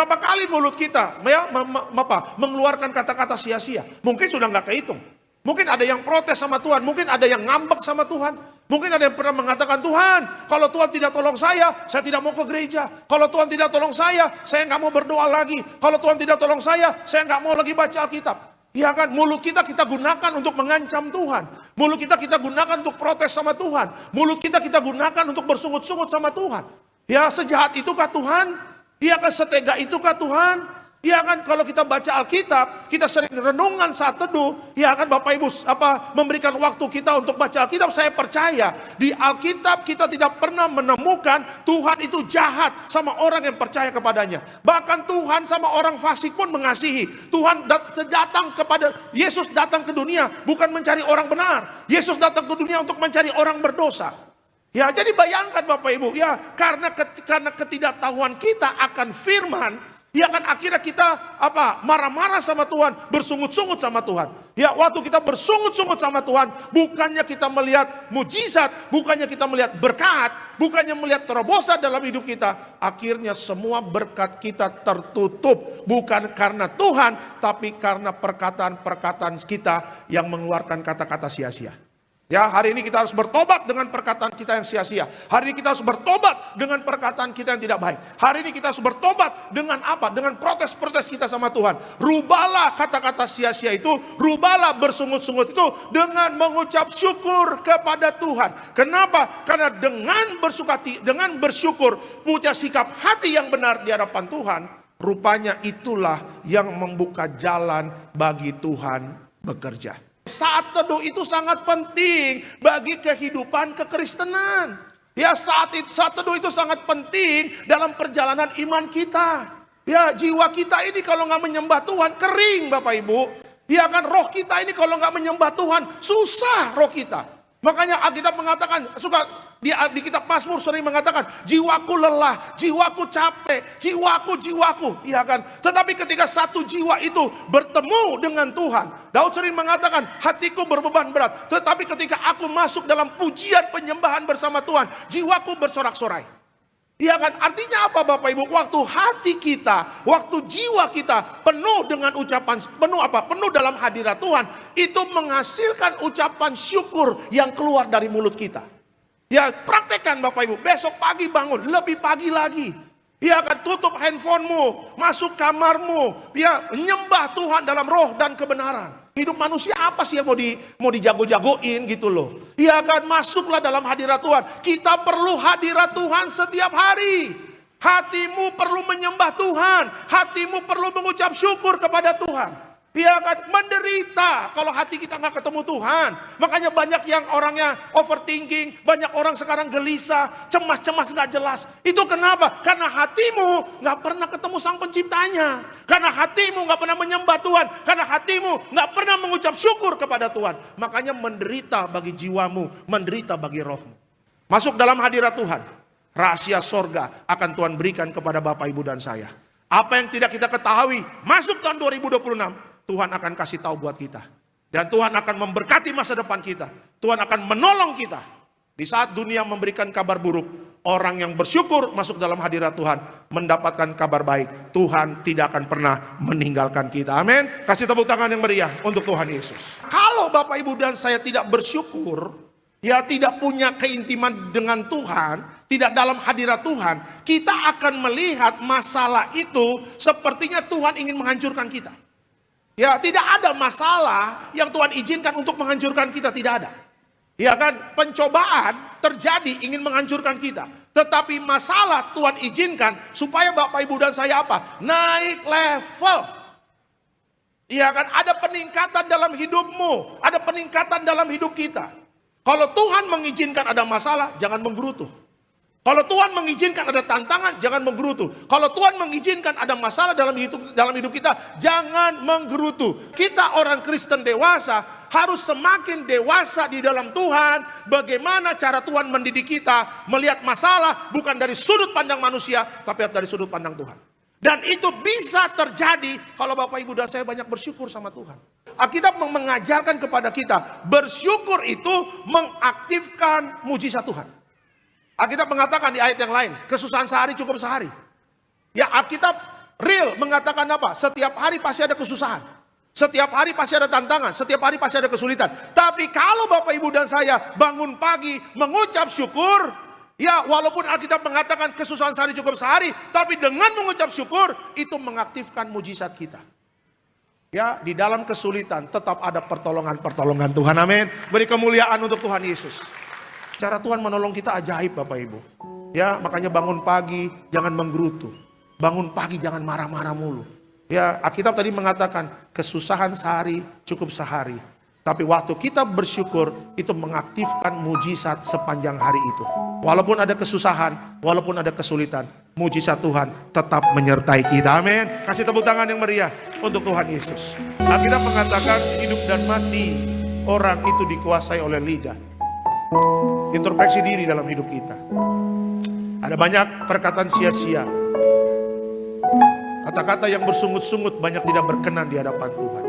Berapa kali mulut kita mengeluarkan kata-kata sia-sia? Mungkin sudah nggak kehitung. Mungkin ada yang protes sama Tuhan, mungkin ada yang ngambek sama Tuhan. Mungkin ada yang pernah mengatakan, Tuhan, kalau Tuhan tidak tolong saya tidak mau ke gereja. Kalau Tuhan tidak tolong saya nggak mau berdoa lagi. Kalau Tuhan tidak tolong saya nggak mau lagi baca Alkitab. Ya kan, mulut kita gunakan untuk mengancam Tuhan. Mulut kita gunakan untuk protes sama Tuhan. Mulut kita gunakan untuk bersungut-sungut sama Tuhan. Ya, sejahat itukah Tuhan? Ya kan, setega itukah Tuhan? Ya kan, kalau kita baca Alkitab, kita sering renungan saat teduh, ya kan Bapak Ibu memberikan waktu kita untuk baca Alkitab. Saya percaya di Alkitab kita tidak pernah menemukan Tuhan itu jahat sama orang yang percaya kepadanya. Bahkan Tuhan sama orang fasik pun mengasihi. Tuhan Yesus datang ke dunia bukan mencari orang benar. Yesus datang ke dunia untuk mencari orang berdosa. Ya, jadi bayangkan Bapak Ibu, ya karena ketidaktahuan kita akan firman, ya kan akhirnya kita marah-marah sama Tuhan, bersungut-sungut sama Tuhan. Ya, waktu kita bersungut-sungut sama Tuhan, bukannya kita melihat mujizat, bukannya kita melihat berkat, bukannya melihat terobosan dalam hidup kita, akhirnya semua berkat kita tertutup. Bukan karena Tuhan, tapi karena perkataan-perkataan kita yang mengeluarkan kata-kata sia-sia. Ya, hari ini kita harus bertobat dengan perkataan kita yang sia-sia. Hari ini kita harus bertobat dengan perkataan kita yang tidak baik. Hari ini kita harus bertobat dengan apa? Dengan protes-protes kita sama Tuhan. Rubahlah kata-kata sia-sia itu, rubahlah bersungut-sungut itu dengan mengucap syukur kepada Tuhan. Kenapa? Karena dengan bersyukur, punya sikap hati yang benar di hadapan Tuhan, rupanya itulah yang membuka jalan bagi Tuhan bekerja. Saat teduh itu sangat penting bagi kehidupan kekristenan. Ya, saat teduh itu sangat penting dalam perjalanan iman kita. Ya, jiwa kita ini kalau nggak menyembah Tuhan kering Bapak Ibu. Ya kan, roh kita ini kalau nggak menyembah Tuhan susah roh kita. Makanya Alkitab mengatakan, di kitab Mazmur sering mengatakan, jiwaku lelah, jiwaku capek, jiwaku. Iya kan? Tetapi ketika satu jiwa itu bertemu dengan Tuhan, Daud sering mengatakan, hatiku berbeban berat. Tetapi ketika aku masuk dalam pujian penyembahan bersama Tuhan, jiwaku bersorak-sorai. Iya kan? Artinya apa Bapak Ibu? Waktu hati kita, waktu jiwa kita penuh dengan ucapan, penuh dalam hadirat Tuhan, itu menghasilkan ucapan syukur yang keluar dari mulut kita. Ya, praktekkan Bapak Ibu, besok pagi bangun, lebih pagi lagi. Ya kan, tutup handphonemu, masuk kamarmu, ya menyembah Tuhan dalam roh dan kebenaran. Hidup manusia apa sih yang mau dijago-jagoin gitu loh. Ya kan, masuklah dalam hadirat Tuhan. Kita perlu hadirat Tuhan setiap hari. Hatimu perlu menyembah Tuhan. Hatimu perlu mengucap syukur kepada Tuhan. Ya kan, menderita kalau hati kita nggak ketemu Tuhan. Makanya banyak yang orangnya overthinking, banyak orang sekarang gelisah, cemas-cemas nggak jelas. Itu kenapa? Karena hatimu nggak pernah ketemu Sang Penciptanya. Karena hatimu nggak pernah menyembah Tuhan. Karena hatimu nggak pernah mengucap syukur kepada Tuhan. Makanya menderita bagi jiwamu, menderita bagi rohmu. Masuk dalam hadirat Tuhan. Rahasia sorga akan Tuhan berikan kepada Bapak, Ibu, dan saya. Apa yang tidak kita ketahui, masuk tahun 2026. Tuhan akan kasih tahu buat kita. Dan Tuhan akan memberkati masa depan kita. Tuhan akan menolong kita. Di saat dunia memberikan kabar buruk, orang yang bersyukur masuk dalam hadirat Tuhan mendapatkan kabar baik. Tuhan tidak akan pernah meninggalkan kita. Amin. Kasih tepuk tangan yang meriah untuk Tuhan Yesus. Kalau Bapak, Ibu, dan saya tidak bersyukur, ya tidak punya keintiman dengan Tuhan, tidak dalam hadirat Tuhan, kita akan melihat masalah itu sepertinya Tuhan ingin menghancurkan kita. Ya, tidak ada masalah yang Tuhan izinkan untuk menghancurkan kita, tidak ada. Ya kan, pencobaan terjadi ingin menghancurkan kita. Tetapi masalah Tuhan izinkan supaya Bapak, Ibu, dan saya apa? Naik level. Ya kan, ada peningkatan dalam hidupmu, ada peningkatan dalam hidup kita. Kalau Tuhan mengizinkan ada masalah, jangan menggerutu. Kalau Tuhan mengizinkan ada tantangan, jangan menggerutu. Kalau Tuhan mengizinkan ada masalah dalam hidup kita, jangan menggerutu. Kita orang Kristen dewasa harus semakin dewasa di dalam Tuhan. Bagaimana cara Tuhan mendidik kita melihat masalah bukan dari sudut pandang manusia, tapi dari sudut pandang Tuhan. Dan itu bisa terjadi kalau Bapak, Ibu, dan saya banyak bersyukur sama Tuhan. Alkitab mengajarkan kepada kita, bersyukur itu mengaktifkan mujizat Tuhan. Alkitab mengatakan di ayat yang lain, kesusahan sehari cukup sehari. Ya, Alkitab real mengatakan apa? Setiap hari pasti ada kesusahan. Setiap hari pasti ada tantangan. Setiap hari pasti ada kesulitan. Tapi kalau Bapak Ibu dan saya bangun pagi mengucap syukur, ya walaupun Alkitab mengatakan kesusahan sehari cukup sehari, tapi dengan mengucap syukur itu mengaktifkan mujizat kita. Ya, di dalam kesulitan tetap ada pertolongan-pertolongan Tuhan. Amin. Beri kemuliaan untuk Tuhan Yesus. Cara Tuhan menolong kita ajaib Bapak Ibu. Ya, makanya bangun pagi jangan menggerutu. Bangun pagi jangan marah-marah mulu. Ya, Alkitab tadi mengatakan kesusahan sehari cukup sehari. Tapi waktu kita bersyukur itu mengaktifkan mujizat sepanjang hari itu. Walaupun ada kesusahan, walaupun ada kesulitan, mujizat Tuhan tetap menyertai kita. Amin. Kasih tepuk tangan yang meriah untuk Tuhan Yesus. Alkitab mengatakan hidup dan mati orang itu dikuasai oleh lidah. Introspeksi diri dalam hidup kita. Ada banyak perkataan sia-sia. Kata-kata yang bersungut-sungut banyak tidak berkenan di hadapan Tuhan.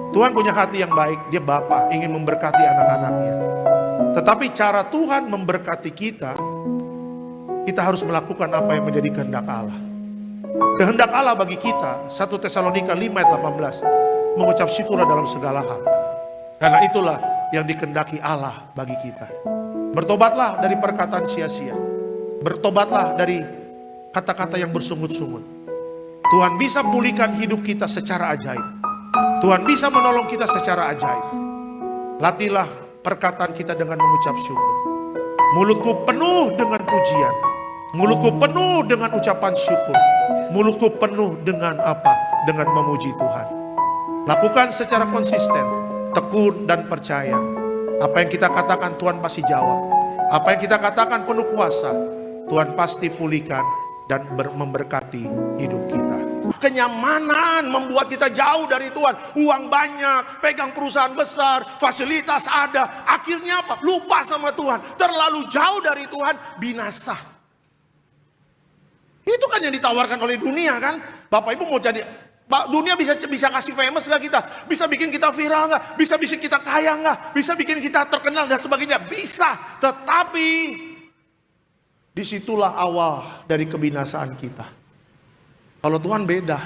Tuhan punya hati yang baik, dia Bapa, ingin memberkati anak-anaknya. Tetapi cara Tuhan memberkati kita harus melakukan apa yang menjadi kehendak Allah. Kehendak Allah bagi kita, 1 Tesalonika 5 ayat 18, mengucap syukurlah dalam segala hal. Karena itulah yang dikehendaki Allah bagi kita. Bertobatlah dari perkataan sia-sia. Bertobatlah dari kata-kata yang bersungut-sungut. Tuhan bisa pulihkan hidup kita secara ajaib. Tuhan bisa menolong kita secara ajaib. Latihlah perkataan kita dengan mengucap syukur. Mulutku penuh dengan pujian. Mulutku penuh dengan ucapan syukur. Mulutku penuh dengan apa? Dengan memuji Tuhan. Lakukan secara konsisten, tekun dan percaya. Apa yang kita katakan Tuhan pasti jawab. Apa yang kita katakan penuh kuasa, Tuhan pasti pulihkan dan memberkati hidup kita. Kenyamanan membuat kita jauh dari Tuhan. Uang banyak, pegang perusahaan besar, fasilitas ada. Akhirnya apa? Lupa sama Tuhan. Terlalu jauh dari Tuhan, binasa. Itu kan yang ditawarkan oleh dunia kan. Bapak Ibu mau jadi, dunia bisa kasih famous gak kita? Bisa bikin kita viral gak? Bisa bikin kita kaya gak? Bisa bikin kita terkenal dan sebagainya? Bisa. Tetapi disitulah awal dari kebinasaan kita. Kalau Tuhan beda,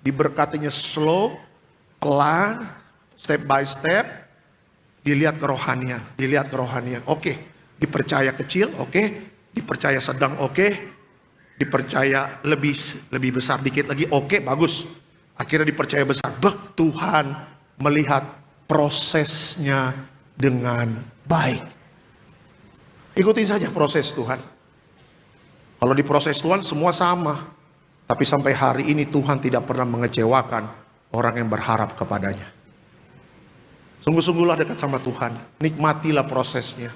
diberkatinya slow, pelan, step by step, dilihat kerohanian, oke, dipercaya kecil, oke, dipercaya sedang, oke, dipercaya lebih besar dikit lagi, oke, bagus. Akhirnya dipercaya besar. Tuhan melihat prosesnya dengan baik. Ikutin saja proses Tuhan. Kalau di proses Tuhan semua sama. Tapi sampai hari ini Tuhan tidak pernah mengecewakan orang yang berharap kepadanya. Sungguh-sungguhlah dekat sama Tuhan. Nikmatilah prosesnya.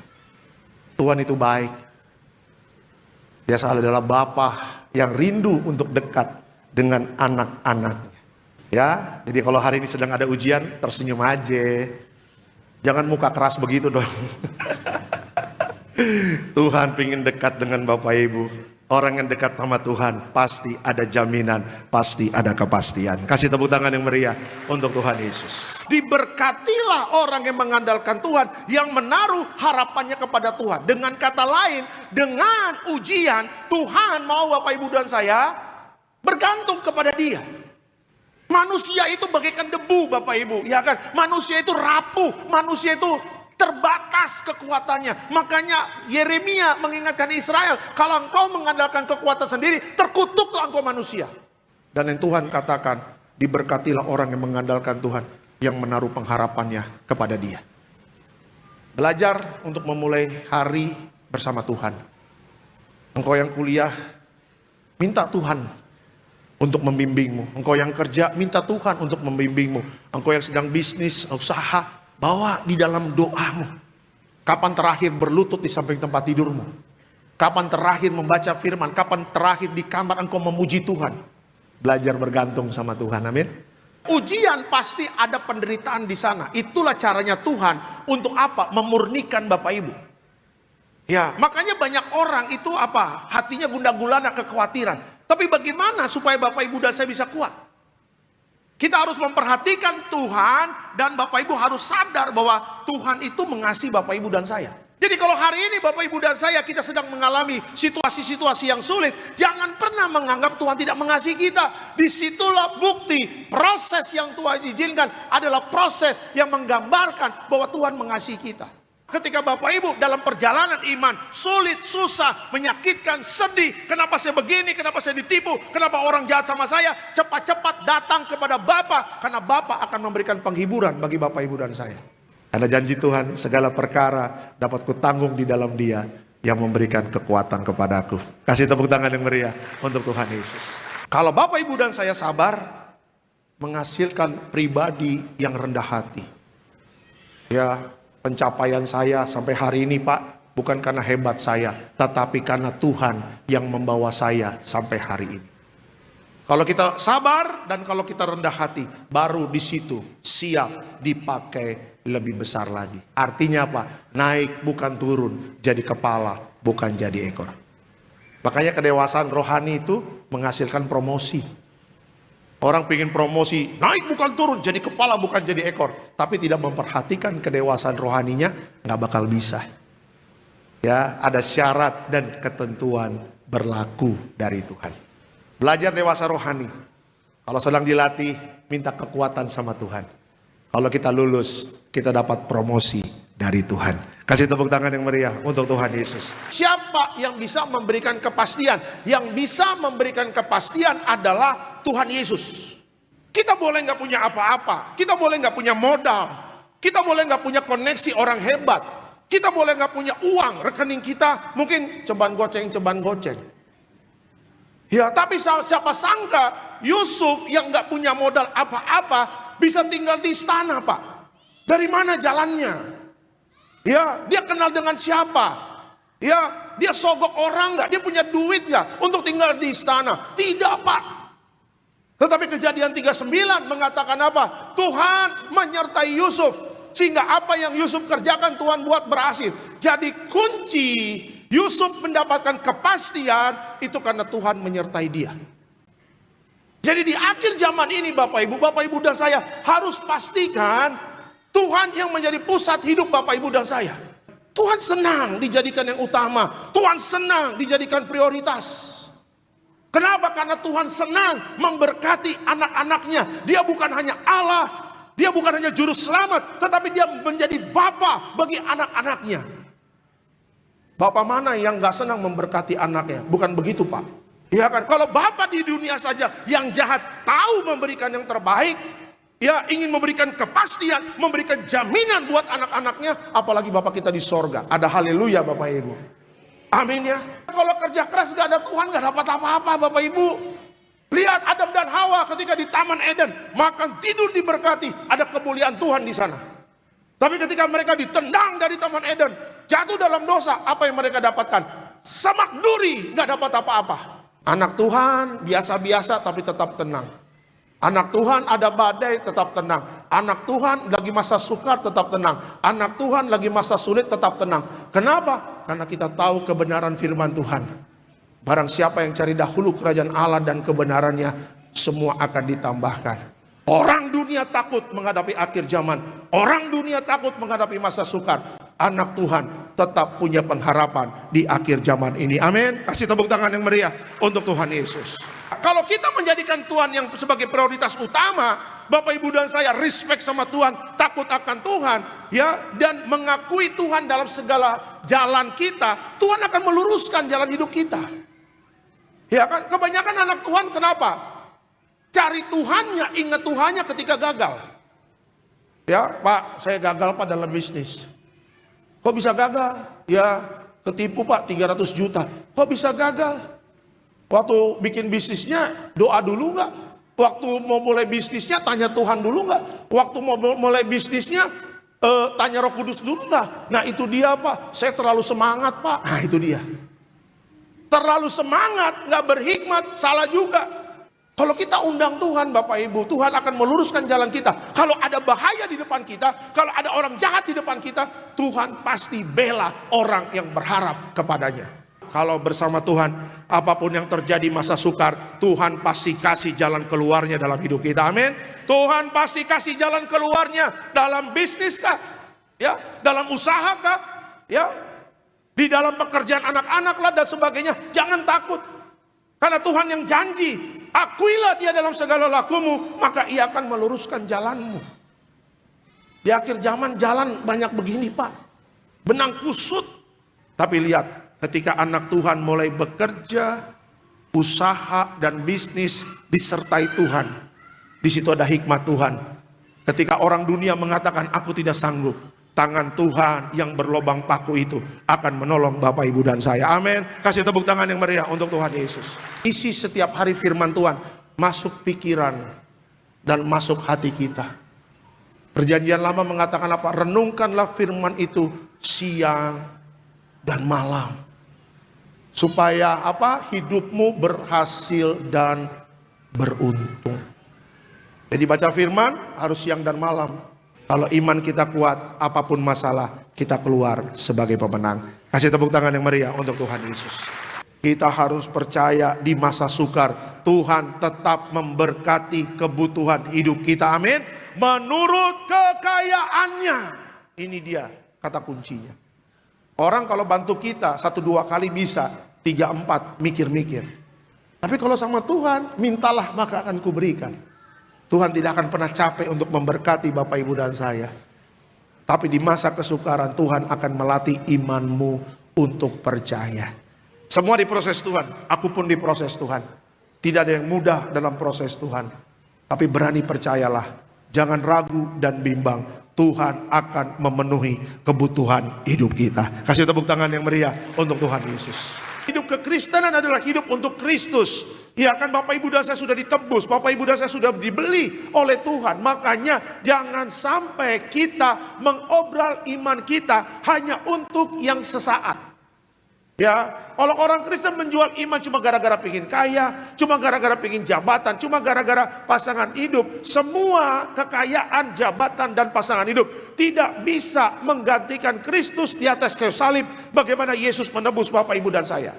Tuhan itu baik. Dia adalah Bapa yang rindu untuk dekat dengan anak-anaknya. Ya, jadi kalau hari ini sedang ada ujian, tersenyum aja. Jangan muka keras begitu dong. Tuhan ingin dekat dengan Bapak Ibu. Orang yang dekat sama Tuhan pasti ada jaminan, pasti ada kepastian. Kasih tepuk tangan yang meriah untuk Tuhan Yesus. Diberkatilah orang yang mengandalkan Tuhan, yang menaruh harapannya kepada Tuhan. Dengan kata lain, dengan ujian, Tuhan mau Bapak Ibu dan saya bergantung kepada Dia. Manusia itu bagaikan debu Bapak Ibu, ya kan? Manusia itu rapuh, manusia itu terbatas kekuatannya. Makanya Yeremia mengingatkan Israel, kalau engkau mengandalkan kekuatan sendiri, terkutuklah engkau manusia. Dan yang Tuhan katakan, diberkatilah orang yang mengandalkan Tuhan, yang menaruh pengharapannya kepada Dia. Belajar untuk memulai hari bersama Tuhan. Engkau yang kuliah, minta Tuhan untuk membimbingmu. Engkau yang kerja, minta Tuhan untuk membimbingmu. Engkau yang sedang bisnis, usaha, bawa di dalam doamu. Kapan terakhir berlutut di samping tempat tidurmu? Kapan terakhir membaca firman? Kapan terakhir di kamar engkau memuji Tuhan? Belajar bergantung sama Tuhan, amin. Ujian pasti ada penderitaan di sana. Itulah caranya Tuhan untuk apa? Memurnikan Bapak Ibu. Ya, makanya banyak orang itu apa? Hatinya gundah gulana, kekhawatiran. Tapi bagaimana supaya Bapak Ibu dan saya bisa kuat? Kita harus memperhatikan Tuhan, dan Bapak Ibu harus sadar bahwa Tuhan itu mengasihi Bapak Ibu dan saya. Jadi kalau hari ini Bapak Ibu dan saya kita sedang mengalami situasi-situasi yang sulit, jangan pernah menganggap Tuhan tidak mengasihi kita. Disitulah bukti proses yang Tuhan izinkan adalah proses yang menggambarkan bahwa Tuhan mengasihi kita. Ketika Bapak Ibu dalam perjalanan iman sulit, susah, menyakitkan, sedih, kenapa saya begini, kenapa saya ditipu, kenapa orang jahat sama saya, cepat-cepat datang kepada Bapa, karena Bapa akan memberikan penghiburan bagi Bapak Ibu dan saya. Karena janji Tuhan, segala perkara dapat kutanggung di dalam Dia yang memberikan kekuatan kepadaku. Kasih tepuk tangan yang meriah untuk Tuhan Yesus. Kalau Bapak Ibu dan saya sabar, menghasilkan pribadi yang rendah hati. Ya, pencapaian saya sampai hari ini Pak, bukan karena hebat saya, tetapi karena Tuhan yang membawa saya sampai hari ini. Kalau kita sabar dan kalau kita rendah hati, baru di situ siap dipakai lebih besar lagi. Artinya apa? Naik bukan turun, jadi kepala bukan jadi ekor. Makanya kedewasaan rohani itu menghasilkan promosi. Orang ingin promosi, naik bukan turun, jadi kepala bukan jadi ekor. Tapi tidak memperhatikan kedewasaan rohaninya, nggak bakal bisa. Ya, ada syarat dan ketentuan berlaku dari Tuhan. Belajar dewasa rohani. Kalau sedang dilatih, minta kekuatan sama Tuhan. Kalau kita lulus, kita dapat promosi dari Tuhan. Kasih tepuk tangan yang meriah untuk Tuhan Yesus. Siapa yang bisa memberikan kepastian? Yang bisa memberikan kepastian adalah Tuhan Yesus. Kita boleh nggak punya apa-apa. Kita boleh nggak punya modal. Kita boleh nggak punya koneksi orang hebat. Kita boleh nggak punya uang. Rekening kita mungkin ceban goceng. Ya, tapi siapa sangka Yusuf yang nggak punya modal apa-apa bisa tinggal di istana, Pak. Dari mana jalannya? Ya, dia kenal dengan siapa? Ya, dia sogok orang nggak? Dia punya duit nggak untuk tinggal di istana? Tidak, Pak. Tetapi Kejadian 39 mengatakan apa? Tuhan menyertai Yusuf. Sehingga apa yang Yusuf kerjakan Tuhan buat berhasil. Jadi kunci Yusuf mendapatkan kepastian itu karena Tuhan menyertai dia. Jadi di akhir zaman ini Bapak Ibu dan saya harus pastikan Tuhan yang menjadi pusat hidup Bapak Ibu dan saya. Tuhan senang dijadikan yang utama. Tuhan senang dijadikan prioritas. Kenapa? Karena Tuhan senang memberkati anak-anaknya. Dia bukan hanya Allah, dia bukan hanya juru selamat, tetapi dia menjadi Bapa bagi anak-anaknya. Bapak mana yang gak senang memberkati anaknya? Bukan begitu, Pak. Ya kan, kalau Bapak di dunia saja yang jahat tahu memberikan yang terbaik, ya ingin memberikan kepastian, memberikan jaminan buat anak-anaknya, apalagi Bapak kita di sorga. Ada haleluya Bapak Ibu. Amin ya. Kalau kerja keras gak ada Tuhan, gak dapat apa-apa Bapak Ibu. Lihat Adam dan Hawa ketika di Taman Eden, makan tidur diberkati, ada kemuliaan Tuhan di sana. Tapi ketika mereka ditendang dari Taman Eden, jatuh dalam dosa, apa yang mereka dapatkan? Semak duri, gak dapat apa-apa. Anak Tuhan biasa-biasa tapi tetap tenang. Anak Tuhan ada badai tetap tenang. Anak Tuhan lagi masa sukar tetap tenang. Anak Tuhan lagi masa sulit tetap tenang. Kenapa? Karena kita tahu kebenaran firman Tuhan. Barang siapa yang cari dahulu kerajaan Allah dan kebenarannya, semua akan ditambahkan. Orang dunia takut menghadapi akhir zaman. Orang dunia takut menghadapi masa sukar. Anak Tuhan tetap punya pengharapan di akhir zaman ini. Amin. Kasih tepuk tangan yang meriah untuk Tuhan Yesus. Kalau kita menjadikan Tuhan yang sebagai prioritas utama, Bapak Ibu dan saya respect sama Tuhan, takut akan Tuhan, ya, dan mengakui Tuhan dalam segala jalan kita, Tuhan akan meluruskan jalan hidup kita. Ya kan? Kebanyakan anak Tuhan kenapa? Cari Tuhannya, ingat Tuhannya ketika gagal. Ya, Pak, saya gagal Pak dalam bisnis. Kok bisa gagal? Ya, ketipu Pak 300 juta. Kok bisa gagal? Waktu bikin bisnisnya doa dulu nggak? Waktu mau mulai bisnisnya tanya Tuhan dulu nggak? Waktu mau mulai bisnisnya tanya Roh Kudus dulu nggak? Nah itu dia Pak, saya terlalu semangat Pak. Nah itu dia. Terlalu semangat, nggak berhikmat, salah juga. Kalau kita undang Tuhan Bapak Ibu, Tuhan akan meluruskan jalan kita. Kalau ada bahaya di depan kita, kalau ada orang jahat di depan kita, Tuhan pasti bela orang yang berharap kepadanya. Kalau bersama Tuhan, apapun yang terjadi masa sukar, Tuhan pasti kasih jalan keluarnya dalam hidup kita. Amin. Tuhan pasti kasih jalan keluarnya dalam bisnis kah? Ya, dalam usaha kah? ya. Di dalam pekerjaan anak-anak lah dan sebagainya, jangan takut. Karena Tuhan yang janji, akuilah dia dalam segala lakumu, maka ia akan meluruskan jalanmu. Di akhir zaman jalan banyak begini Pak, benang kusut. Tapi lihat, ketika anak Tuhan mulai bekerja, usaha dan bisnis disertai Tuhan, di situ ada hikmat Tuhan. Ketika orang dunia mengatakan aku tidak sanggup, tangan Tuhan yang berlobang paku itu akan menolong Bapak Ibu dan saya. Amin. Kasih tepuk tangan yang meriah untuk Tuhan Yesus. Isi setiap hari firman Tuhan masuk pikiran dan masuk hati kita. Perjanjian Lama mengatakan apa? Renungkanlah firman itu siang dan malam, supaya apa? Hidupmu berhasil dan beruntung. Jadi baca firman harus siang dan malam. Kalau iman kita kuat, apapun masalah, kita keluar sebagai pemenang. Kasih tepuk tangan yang meriah untuk Tuhan Yesus. Kita harus percaya di masa sukar, Tuhan tetap memberkati kebutuhan hidup kita. Amin. Menurut kekayaannya. Ini dia kata kuncinya. Orang kalau bantu kita 1-2 kali bisa, 3-4 mikir-mikir. Tapi kalau sama Tuhan, mintalah maka akan kuberikan. Tuhan tidak akan pernah capek untuk memberkati Bapak Ibu dan saya. Tapi di masa kesukaran Tuhan akan melatih imanmu untuk percaya. Semua diproses Tuhan, aku pun diproses Tuhan. Tidak ada yang mudah dalam proses Tuhan. Tapi berani percayalah, jangan ragu dan bimbang. Tuhan akan memenuhi kebutuhan hidup kita. Kasih tepuk tangan yang meriah untuk Tuhan Yesus. Hidup kekristenan adalah hidup untuk Kristus. Ya kan Bapak Ibu dan saya sudah ditebus, Bapak Ibu dan saya sudah dibeli oleh Tuhan. Makanya jangan sampai kita mengobral iman kita hanya untuk yang sesaat. Ya, kalau orang Kristen menjual iman cuma gara-gara pengen kaya, cuma gara-gara pengen jabatan, cuma gara-gara pasangan hidup. Semua kekayaan, jabatan dan pasangan hidup tidak bisa menggantikan Kristus di atas kayu salib. Bagaimana Yesus menebus Bapak Ibu dan saya.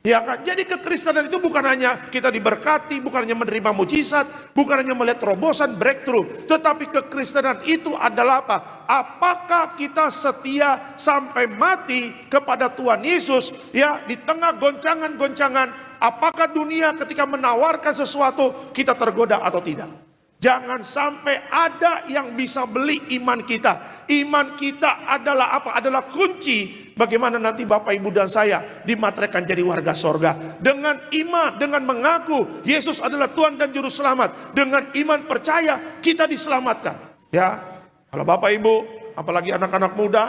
Ya kan? Jadi kekristenan itu bukan hanya kita diberkati, bukan hanya menerima mujizat, bukan hanya melihat terobosan, breakthrough. Tetapi kekristenan itu adalah apa? Apakah kita setia sampai mati kepada Tuhan Yesus? Ya, di tengah goncangan-goncangan, apakah dunia ketika menawarkan sesuatu kita tergoda atau tidak? Jangan sampai ada yang bisa beli iman kita. Iman kita adalah apa? Adalah kunci bagaimana nanti Bapak Ibu dan saya dimateraikan jadi warga sorga. Dengan iman, dengan mengaku Yesus adalah Tuhan dan Juru Selamat. Dengan iman percaya kita diselamatkan. Ya, kalau Bapak Ibu, apalagi anak-anak muda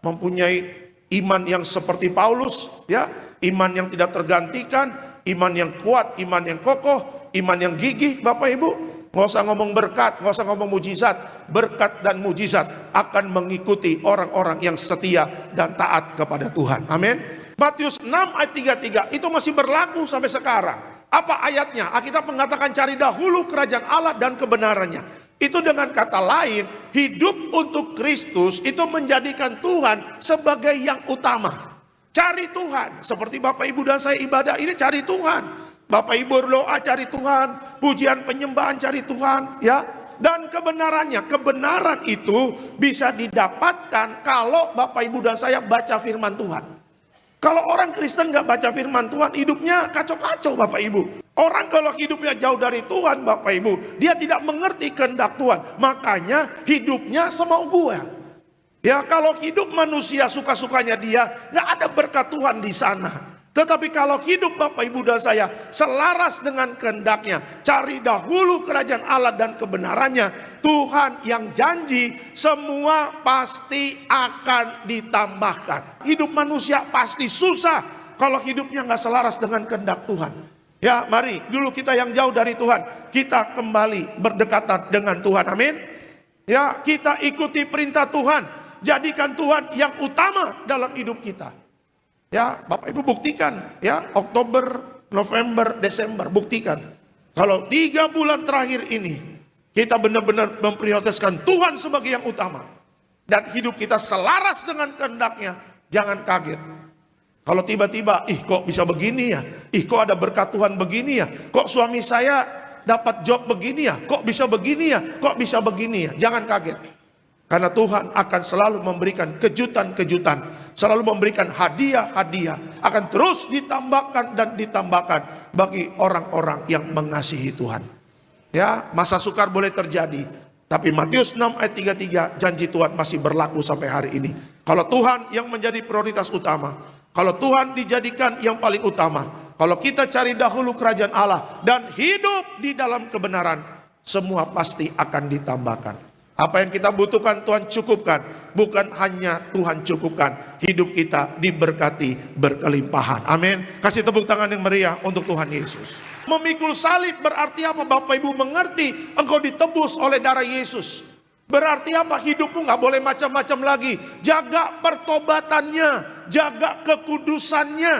mempunyai iman yang seperti Paulus, ya, iman yang tidak tergantikan, iman yang kuat, iman yang kokoh, iman yang gigih, Bapak Ibu. Nggak usah ngomong berkat, nggak usah ngomong mujizat. Berkat dan mujizat akan mengikuti orang-orang yang setia dan taat kepada Tuhan. Amin. Matius 6 ayat 33 itu masih berlaku sampai sekarang. Apa ayatnya? Alkitab mengatakan cari dahulu kerajaan Allah dan kebenarannya. Itu dengan kata lain, hidup untuk Kristus itu menjadikan Tuhan sebagai yang utama. Cari Tuhan. Seperti Bapak Ibu dan saya ibadah ini cari Tuhan. Bapak Ibu berdoa cari Tuhan, pujian penyembahan cari Tuhan, ya. Dan kebenarannya, kebenaran itu bisa didapatkan kalau Bapak Ibu dan saya baca firman Tuhan. Kalau orang Kristen nggak baca firman Tuhan, hidupnya kacau-kacau Bapak Ibu. Orang kalau hidupnya jauh dari Tuhan Bapak Ibu, dia tidak mengerti kehendak Tuhan. Makanya hidupnya semau gua. Ya, kalau hidup manusia suka-sukanya dia, nggak ada berkat Tuhan di sana. Tetapi kalau hidup Bapak Ibu dan saya selaras dengan kehendaknya, cari dahulu kerajaan Allah dan kebenarannya, Tuhan yang janji semua pasti akan ditambahkan. Hidup manusia pasti susah kalau hidupnya nggak selaras dengan kehendak Tuhan. Ya, mari dulu kita yang jauh dari Tuhan, kita kembali berdekatan dengan Tuhan. Amin. Ya, kita ikuti perintah Tuhan, jadikan Tuhan yang utama dalam hidup kita. Ya, Bapak Ibu buktikan, ya, Oktober, November, Desember, buktikan. Kalau 3 bulan terakhir ini, kita benar-benar memprioritaskan Tuhan sebagai yang utama. Dan hidup kita selaras dengan kehendaknya, jangan kaget. Kalau tiba-tiba, kok bisa begini ya? Kok ada berkat Tuhan begini ya? Kok suami saya dapat job begini ya? Kok bisa begini ya? Kok bisa begini ya? Jangan kaget. Karena Tuhan akan selalu memberikan kejutan-kejutan selalu memberikan hadiah-hadiah, akan terus ditambahkan dan ditambahkan bagi orang-orang yang mengasihi Tuhan. Ya, masa sukar boleh terjadi, tapi Matius 6 ayat 33 janji Tuhan masih berlaku sampai hari ini. Kalau Tuhan yang menjadi prioritas utama, kalau Tuhan dijadikan yang paling utama, kalau kita cari dahulu kerajaan Allah dan hidup di dalam kebenaran, semua pasti akan ditambahkan. Apa yang kita butuhkan Tuhan cukupkan, bukan hanya Tuhan cukupkan, hidup kita diberkati berkelimpahan. Amin. Kasih tepuk tangan yang meriah untuk Tuhan Yesus. Memikul salib berarti apa? Bapak Ibu mengerti, engkau ditebus oleh darah Yesus. Berarti apa? Hidupmu gak boleh macam-macam lagi. Jaga pertobatannya, jaga kekudusannya.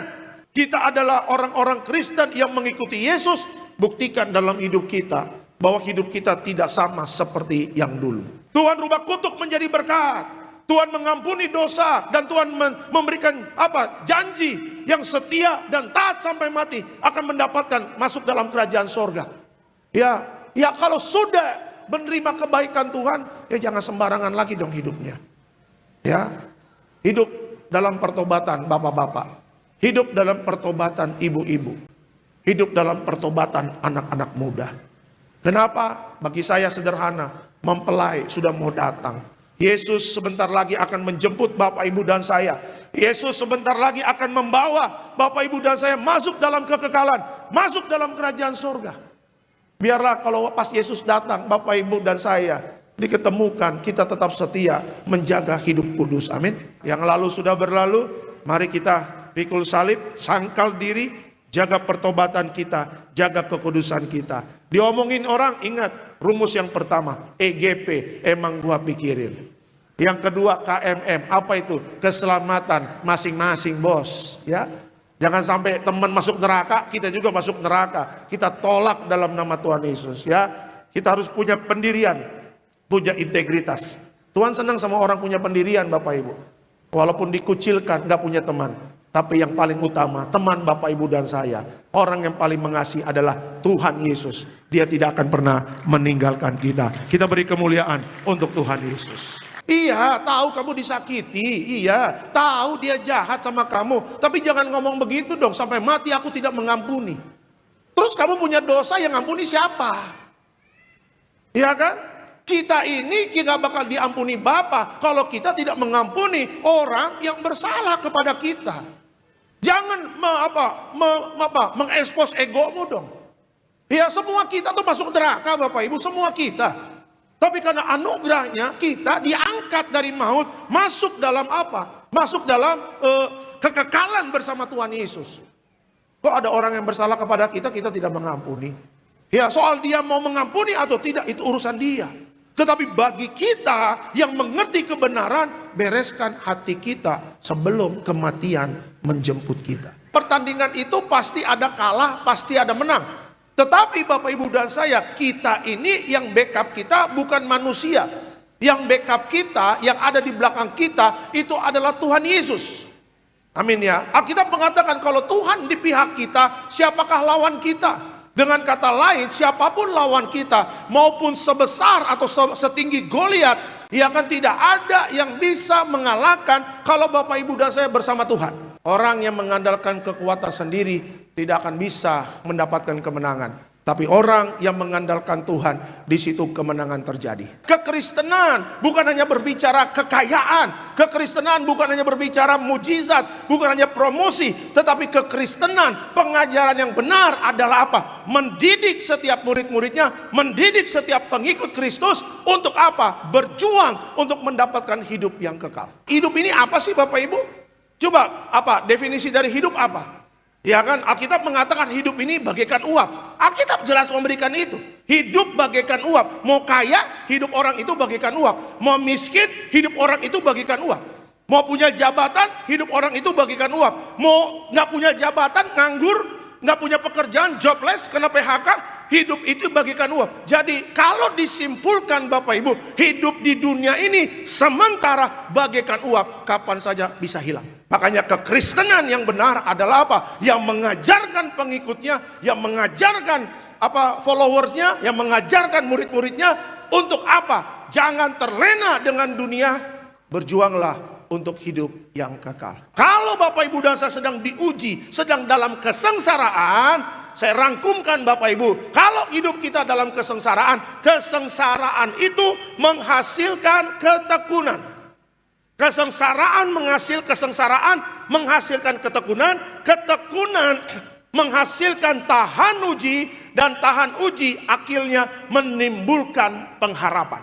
Kita adalah orang-orang Kristen yang mengikuti Yesus. Buktikan dalam hidup kita bahwa hidup kita tidak sama seperti yang dulu. Tuhan rubah kutuk menjadi berkat. Tuhan mengampuni dosa dan Tuhan memberikan janji yang setia dan taat sampai mati akan mendapatkan masuk dalam kerajaan sorga. Ya kalau sudah menerima kebaikan Tuhan, ya jangan sembarangan lagi dong hidupnya. Ya, hidup dalam pertobatan bapak-bapak, hidup dalam pertobatan ibu-ibu, hidup dalam pertobatan anak-anak muda. Kenapa? Bagi saya sederhana, mempelai sudah mau datang. Yesus sebentar lagi akan menjemput Bapak Ibu dan saya. Yesus sebentar lagi akan membawa Bapak Ibu dan saya masuk dalam kekekalan, masuk dalam kerajaan surga. Biarlah kalau pas Yesus datang, Bapak Ibu dan saya diketemukan, kita tetap setia menjaga hidup kudus. Amin. Yang lalu sudah berlalu, mari kita pikul salib, sangkal diri, jaga pertobatan kita, jaga kekudusan kita. Diomongin orang, ingat rumus yang pertama, EGP, emang gua pikirin. Yang kedua KMM, apa itu? Keselamatan masing-masing, bos. Ya, jangan sampai teman masuk neraka, kita juga masuk neraka. Kita tolak dalam nama Tuhan Yesus. Ya, kita harus punya pendirian, punya integritas. Tuhan senang sama orang punya pendirian, Bapak Ibu. Walaupun dikucilkan, nggak punya teman. Tapi yang paling utama, teman Bapak Ibu dan saya, orang yang paling mengasihi adalah Tuhan Yesus. Dia tidak akan pernah meninggalkan kita. Kita beri kemuliaan untuk Tuhan Yesus. Iya, tahu kamu disakiti. Iya, tahu dia jahat sama kamu. Tapi jangan ngomong begitu dong, sampai mati aku tidak mengampuni. Terus kamu punya dosa, yang ngampuni siapa? Iya kan? Kita ini kita bakal diampuni Bapa kalau kita tidak mengampuni orang yang bersalah kepada kita. Jangan mengekspos egomu dong. Ya, semua kita tuh masuk neraka Bapak Ibu, semua kita. Tapi karena anugerahnya kita diangkat dari maut, masuk dalam apa? Masuk dalam kekekalan bersama Tuhan Yesus. Kok ada orang yang bersalah kepada kita, kita tidak mengampuni? Ya, soal dia mau mengampuni atau tidak, itu urusan dia. Tetapi bagi kita yang mengerti kebenaran, bereskan hati kita sebelum kematian menjemput kita. Pertandingan itu pasti ada kalah, pasti ada menang. Tetapi Bapak Ibu dan saya, kita ini yang backup kita bukan manusia. Yang backup kita, yang ada di belakang kita, itu adalah Tuhan Yesus. Amin ya. Alkitab mengatakan kalau Tuhan di pihak kita, siapakah lawan kita? Dengan kata lain, siapapun lawan kita, maupun sebesar atau setinggi Goliat, ya kan, tidak ada yang bisa mengalahkan kalau Bapak Ibu dan saya bersama Tuhan. Orang yang mengandalkan kekuatan sendiri tidak akan bisa mendapatkan kemenangan. Tapi orang yang mengandalkan Tuhan, di situ kemenangan terjadi. Kekristenan bukan hanya berbicara kekayaan. Kekristenan bukan hanya berbicara mujizat, bukan hanya promosi. Tetapi kekristenan, pengajaran yang benar adalah apa? Mendidik setiap murid-muridnya, mendidik setiap pengikut Kristus untuk apa? Berjuang untuk mendapatkan hidup yang kekal. Hidup ini apa sih Bapak Ibu? Coba definisi dari hidup apa? Ya kan, Alkitab mengatakan hidup ini bagaikan uap. Alkitab jelas memberikan itu. Hidup bagaikan uap. Mau kaya, hidup orang itu bagaikan uap. Mau miskin, hidup orang itu bagaikan uap. Mau punya jabatan, hidup orang itu bagaikan uap. Mau nggak punya jabatan, nganggur, nggak punya pekerjaan, jobless, kena PHK, hidup itu bagaikan uap. Jadi kalau disimpulkan Bapak Ibu, hidup di dunia ini sementara bagaikan uap, kapan saja bisa hilang. Makanya kekristenan yang benar adalah apa? Yang mengajarkan pengikutnya, yang mengajarkan followersnya, yang mengajarkan murid-muridnya untuk apa? Jangan terlena dengan dunia, berjuanglah untuk hidup yang kekal. Kalau Bapak Ibu dan saya sedang diuji, sedang dalam kesengsaraan, saya rangkumkan Bapak Ibu, kalau hidup kita dalam kesengsaraan, kesengsaraan itu menghasilkan ketekunan. Kesengsaraan menghasilkan ketekunan, ketekunan menghasilkan tahan uji, dan tahan uji akhirnya menimbulkan pengharapan.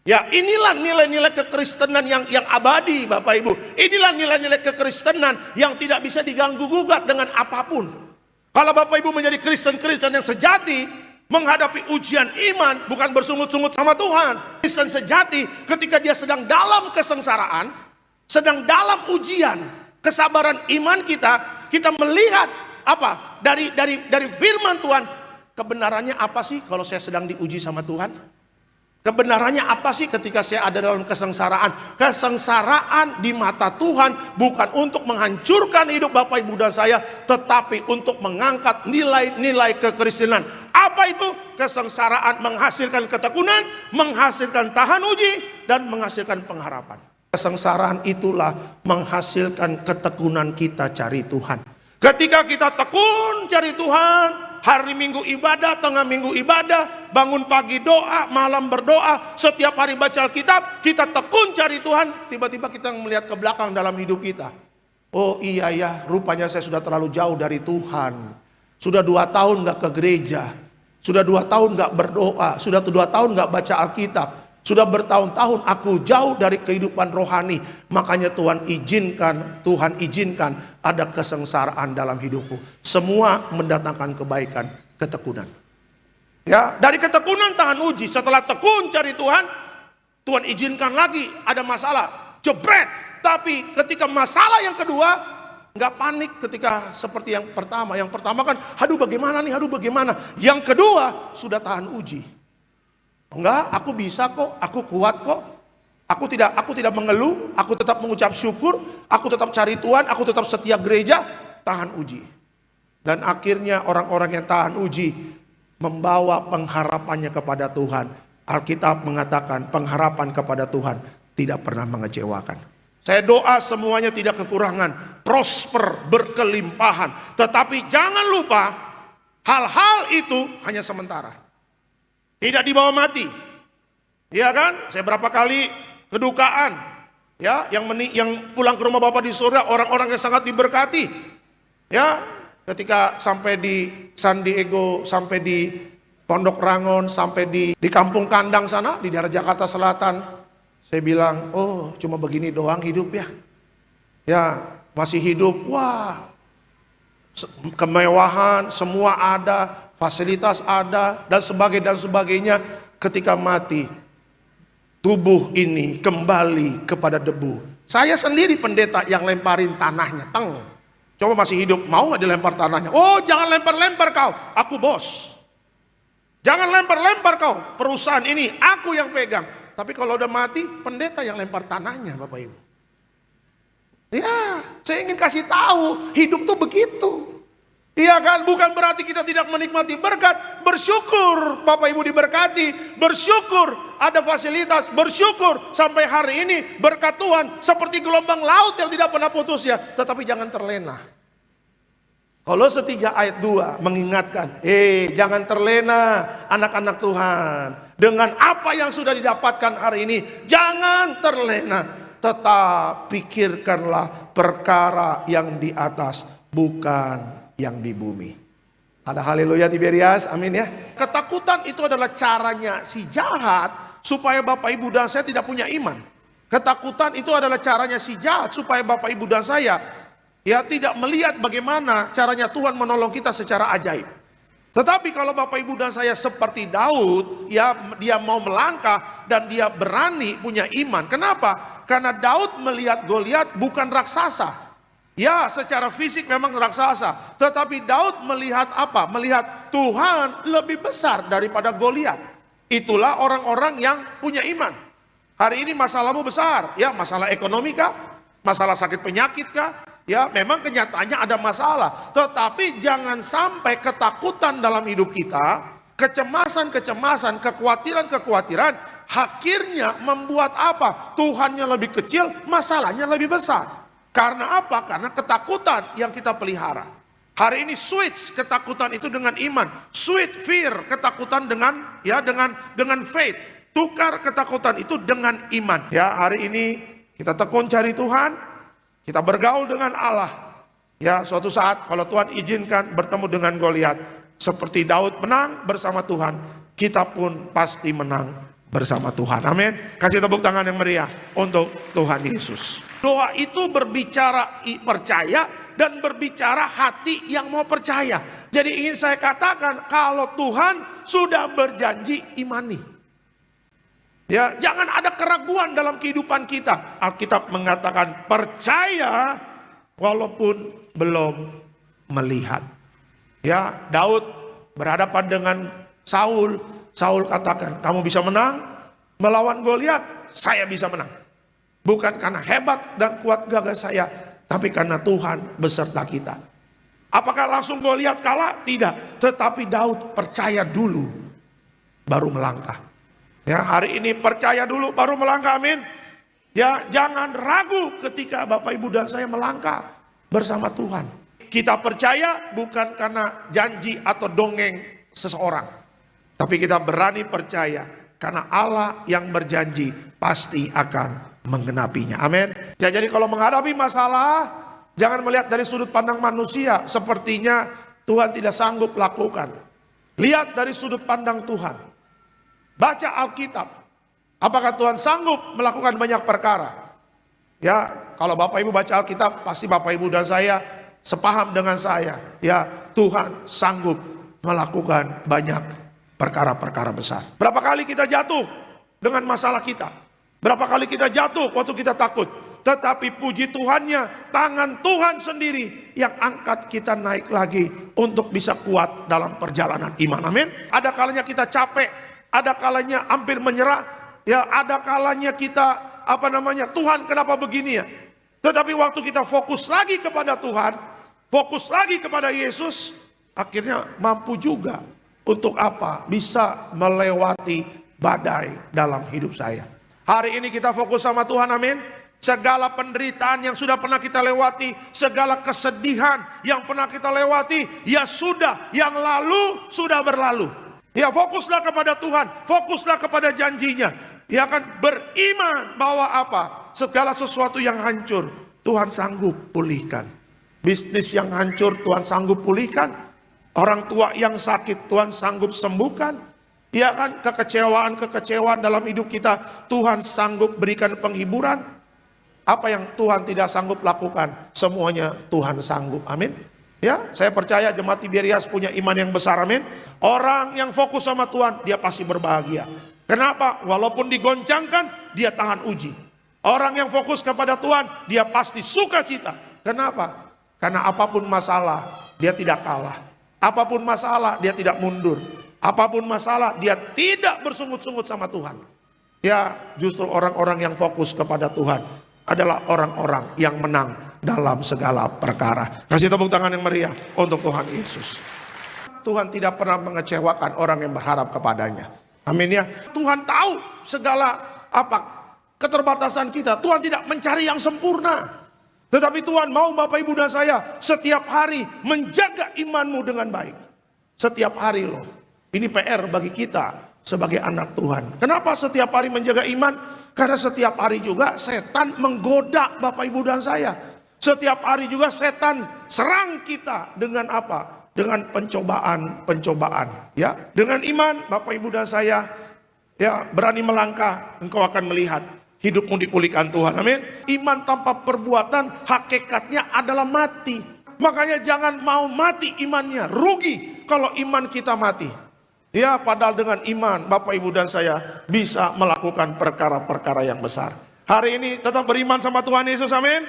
Ya, inilah nilai-nilai kekristenan yang abadi Bapak Ibu. Inilah nilai-nilai kekristenan yang tidak bisa diganggu-gugat dengan apapun. Kalau Bapak Ibu menjadi Kristen-Kristen yang sejati, menghadapi ujian iman, bukan bersungut-sungut sama Tuhan. Kristen sejati ketika dia sedang dalam kesengsaraan, sedang dalam ujian, kesabaran iman kita melihat apa? Dari firman Tuhan, kebenarannya apa sih kalau saya sedang diuji sama Tuhan? Kebenarannya apa sih ketika saya ada dalam kesengsaraan? Kesengsaraan di mata Tuhan bukan untuk menghancurkan hidup Bapak Ibu dan saya, tetapi untuk mengangkat nilai-nilai kekristenan. Apa itu? Kesengsaraan menghasilkan ketekunan, menghasilkan tahan uji, dan menghasilkan pengharapan. Kesengsaraan itulah menghasilkan ketekunan kita cari Tuhan. Ketika kita tekun cari Tuhan, hari Minggu ibadah, tengah Minggu ibadah, bangun pagi doa, malam berdoa, setiap hari baca Alkitab, kita tekun cari Tuhan, tiba-tiba kita melihat ke belakang dalam hidup kita. Oh iya ya, rupanya saya sudah terlalu jauh dari Tuhan. Sudah 2 tahun gak ke gereja, sudah 2 tahun gak berdoa, sudah 2 tahun gak baca Alkitab. Sudah bertahun-tahun aku jauh dari kehidupan rohani. Makanya Tuhan izinkan ada kesengsaraan dalam hidupku. Semua mendatangkan kebaikan, ketekunan. Ya, dari ketekunan tahan uji. Setelah tekun cari Tuhan, Tuhan izinkan lagi ada masalah. Jebret. Tapi ketika masalah yang kedua, nggak panik ketika seperti yang pertama. Yang pertama kan, aduh bagaimana nih, aduh bagaimana. Yang kedua, sudah tahan uji. Enggak, aku bisa kok, aku kuat kok. Aku tidak mengeluh, aku tetap mengucap syukur, aku tetap cari Tuhan, aku tetap setia gereja, tahan uji. Dan akhirnya orang-orang yang tahan uji membawa pengharapannya kepada Tuhan. Alkitab mengatakan pengharapan kepada Tuhan tidak pernah mengecewakan. Saya doa semuanya tidak kekurangan, prosper, berkelimpahan. Tetapi jangan lupa, hal-hal itu hanya sementara. Tidak dibawa mati. Iya kan? Saya berapa kali kedukaan. Ya, yang pulang ke rumah Bapak di surga, orang-orang yang sangat diberkati. Ya, ketika sampai di San Diego, sampai di Pondok Rangon, sampai di Kampung Kandang sana, di daerah Jakarta Selatan. Saya bilang, oh cuma begini doang hidup ya. Ya, masih hidup, wah kemewahan, semua ada, fasilitas ada, dan sebagainya. Ketika mati, tubuh ini kembali kepada debu. Saya sendiri pendeta yang lemparin tanahnya. Coba masih hidup, mau gak dilempar tanahnya? Oh jangan lempar-lempar kau, aku bos. Jangan lempar-lempar kau, perusahaan ini aku yang pegang. Tapi kalau udah mati, pendeta yang lempar tanahnya Bapak Ibu. Ya, saya ingin kasih tahu, hidup tuh begitu. Iya kan, bukan berarti kita tidak menikmati berkat. Bersyukur Bapak Ibu diberkati, bersyukur ada fasilitas, bersyukur sampai hari ini berkat Tuhan seperti gelombang laut yang tidak pernah putus ya. Tetapi jangan terlena. Kolose 3 ayat 2 mengingatkan, jangan terlena anak-anak Tuhan. Dengan apa yang sudah didapatkan hari ini, jangan terlena. Tetap pikirkanlah perkara yang di atas, bukan yang di bumi. Ada haleluya Tiberias, amin ya. Ketakutan itu adalah caranya si jahat supaya Bapak Ibu dan saya tidak punya iman. Ketakutan itu adalah caranya si jahat supaya Bapak Ibu dan saya ya tidak melihat bagaimana caranya Tuhan menolong kita secara ajaib. Tetapi kalau Bapak Ibu dan saya seperti Daud, ya dia mau melangkah dan dia berani punya iman. Kenapa? Karena Daud melihat Goliat bukan raksasa. Ya, secara fisik memang raksasa, tetapi Daud melihat apa? Melihat Tuhan lebih besar daripada Goliat. Itulah orang-orang yang punya iman. Hari ini masalahmu besar, ya masalah ekonomi kah? Masalah sakit penyakit kah? Ya, memang kenyataannya ada masalah, tetapi jangan sampai ketakutan dalam hidup kita, kecemasan-kecemasan, kekhawatiran-kekhawatiran akhirnya membuat apa? Tuhannya lebih kecil, masalahnya lebih besar. Karena apa? Karena ketakutan yang kita pelihara. Hari ini switch ketakutan itu dengan iman, switch fear ketakutan dengan faith. Tukar ketakutan itu dengan iman. Ya, hari ini kita tekun cari Tuhan, kita bergaul dengan Allah. Ya, suatu saat kalau Tuhan izinkan bertemu dengan Goliat, seperti Daud menang bersama Tuhan, kita pun pasti menang bersama Tuhan. Amin. Kasih tepuk tangan yang meriah untuk Tuhan Yesus. Doa itu berbicara percaya dan berbicara hati yang mau percaya. Jadi ingin saya katakan, kalau Tuhan sudah berjanji, imani. Ya, jangan ada keraguan dalam kehidupan kita. Alkitab mengatakan percaya walaupun belum melihat. Ya, Daud berhadapan dengan Saul. Saul katakan, kamu bisa menang melawan Goliat, saya bisa menang. Bukan karena hebat dan kuat gagah saya, tapi karena Tuhan beserta kita. Apakah langsung Goliat kalah? Tidak. Tetapi Daud percaya dulu, baru melangkah. Ya, hari ini percaya dulu, baru melangkah. Amin. Ya, jangan ragu ketika Bapak Ibu dan saya melangkah bersama Tuhan. Kita percaya bukan karena janji atau dongeng seseorang. Tapi kita berani percaya karena Allah yang berjanji pasti akan menggenapinya. Amin. Ya, jadi kalau menghadapi masalah, jangan melihat dari sudut pandang manusia. Sepertinya Tuhan tidak sanggup lakukan. Lihat dari sudut pandang Tuhan. Baca Alkitab. Apakah Tuhan sanggup melakukan banyak perkara? Ya, kalau Bapak Ibu baca Alkitab, pasti Bapak Ibu dan saya sepaham dengan saya. Ya, Tuhan sanggup melakukan banyak perkara-perkara besar. Berapa kali kita jatuh dengan masalah kita? Berapa kali kita jatuh waktu kita takut? Tetapi puji Tuhannya, tangan Tuhan sendiri yang angkat kita naik lagi untuk bisa kuat dalam perjalanan iman. Amin. Ada kalanya kita capek, ada kalanya hampir menyerah, ya ada kalanya kita Tuhan kenapa begini ya? Tetapi waktu kita fokus lagi kepada Tuhan, fokus lagi kepada Yesus, akhirnya mampu juga untuk bisa melewati badai dalam hidup saya. Hari ini kita fokus sama Tuhan, amin. Segala penderitaan yang sudah pernah kita lewati, segala kesedihan yang pernah kita lewati, ya sudah, yang lalu sudah berlalu. Ya, fokuslah kepada Tuhan, fokuslah kepada janjinya. Ya kan, beriman bahwa segala sesuatu yang hancur Tuhan sanggup pulihkan. Bisnis yang hancur Tuhan sanggup pulihkan. Orang tua yang sakit Tuhan sanggup sembuhkan. Ya kan, kekecewaan dalam hidup kita Tuhan sanggup berikan penghiburan. Apa yang Tuhan tidak sanggup lakukan, semuanya Tuhan sanggup. Amin. Ya, saya percaya jemaat Tiberias punya iman yang besar. Amin. Orang yang fokus sama Tuhan, dia pasti berbahagia. Kenapa? Walaupun digoncangkan, dia tahan uji. Orang yang fokus kepada Tuhan, dia pasti sukacita. Kenapa? Karena apapun masalah, dia tidak kalah. Apapun masalah, dia tidak mundur. Apapun masalah, dia tidak bersungut-sungut sama Tuhan. Ya, justru orang-orang yang fokus kepada Tuhan adalah orang-orang yang menang dalam segala perkara. Kasih tepuk tangan yang meriah untuk Tuhan Yesus. Tuhan tidak pernah mengecewakan orang yang berharap kepadanya. Amin ya. Tuhan tahu segala keterbatasan kita. Tuhan tidak mencari yang sempurna. Tetapi Tuhan mau Bapak Ibu dan saya setiap hari menjaga imanmu dengan baik. Setiap hari loh. Ini PR bagi kita sebagai anak Tuhan. Kenapa setiap hari menjaga iman? Karena setiap hari juga setan menggoda Bapak Ibu dan saya. Setiap hari juga setan serang kita dengan Dengan pencobaan. Ya, dengan iman Bapak Ibu dan saya ya berani melangkah, engkau akan melihat hidupmu dipulihkan Tuhan. Amin. Iman tanpa perbuatan hakikatnya adalah mati. Makanya jangan mau mati imannya. Rugi kalau iman kita mati. Ya, padahal dengan iman Bapak Ibu dan saya bisa melakukan perkara-perkara yang besar. Hari ini tetap beriman sama Tuhan Yesus. Amin.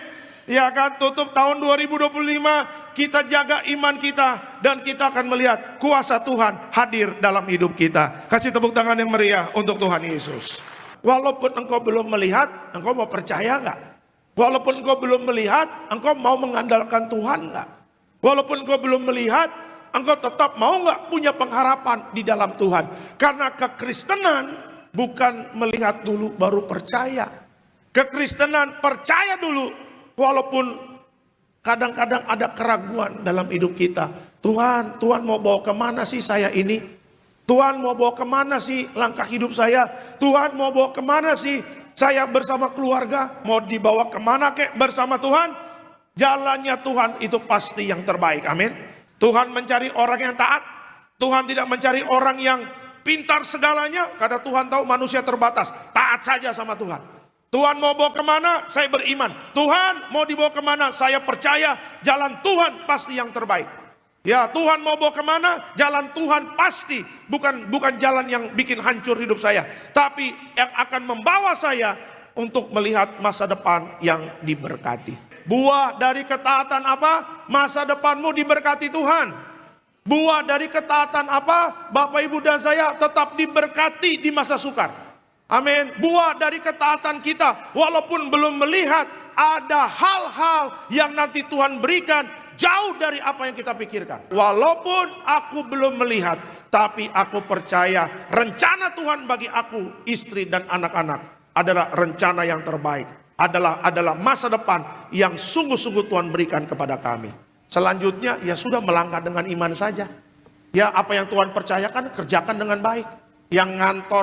Ya kan, tutup tahun 2025 kita jaga iman kita dan kita akan melihat kuasa Tuhan hadir dalam hidup kita. Kasih tepuk tangan yang meriah untuk Tuhan Yesus. Walaupun engkau belum melihat, engkau mau percaya enggak? Walaupun engkau belum melihat, engkau mau mengandalkan Tuhan enggak? Walaupun engkau belum melihat, engkau tetap mau enggak punya pengharapan di dalam Tuhan? Karena kekristenan bukan melihat dulu baru percaya. Kekristenan percaya dulu, walaupun kadang-kadang ada keraguan dalam hidup kita. Tuhan mau bawa kemana sih saya ini? Tuhan mau bawa kemana sih langkah hidup saya? Tuhan mau bawa kemana sih saya bersama keluarga? Mau dibawa kemana kek bersama Tuhan? Jalannya Tuhan itu pasti yang terbaik, amin. Tuhan mencari orang yang taat. Tuhan tidak mencari orang yang pintar segalanya, karena Tuhan tahu manusia terbatas. Taat saja sama Tuhan. Tuhan mau bawa kemana? Saya beriman. Tuhan mau dibawa kemana? Saya percaya jalan Tuhan pasti yang terbaik. Ya, Tuhan mau bawa kemana? Jalan Tuhan pasti. Bukan jalan yang bikin hancur hidup saya, tapi yang akan membawa saya untuk melihat masa depan yang diberkati. Buah dari ketaatan apa? Masa depanmu diberkati Tuhan. Buah dari ketaatan apa? Bapak Ibu dan saya tetap diberkati di masa sukar. Amin. Buah dari ketaatan kita, walaupun belum melihat, ada hal-hal yang nanti Tuhan berikan jauh dari apa yang kita pikirkan. Walaupun aku belum melihat, tapi aku percaya rencana Tuhan bagi aku, istri dan anak-anak adalah rencana yang terbaik. Adalah masa depan yang sungguh-sungguh Tuhan berikan kepada kami. Selanjutnya ya sudah melangkah dengan iman saja. Ya, apa yang Tuhan percayakan kerjakan dengan baik. Yang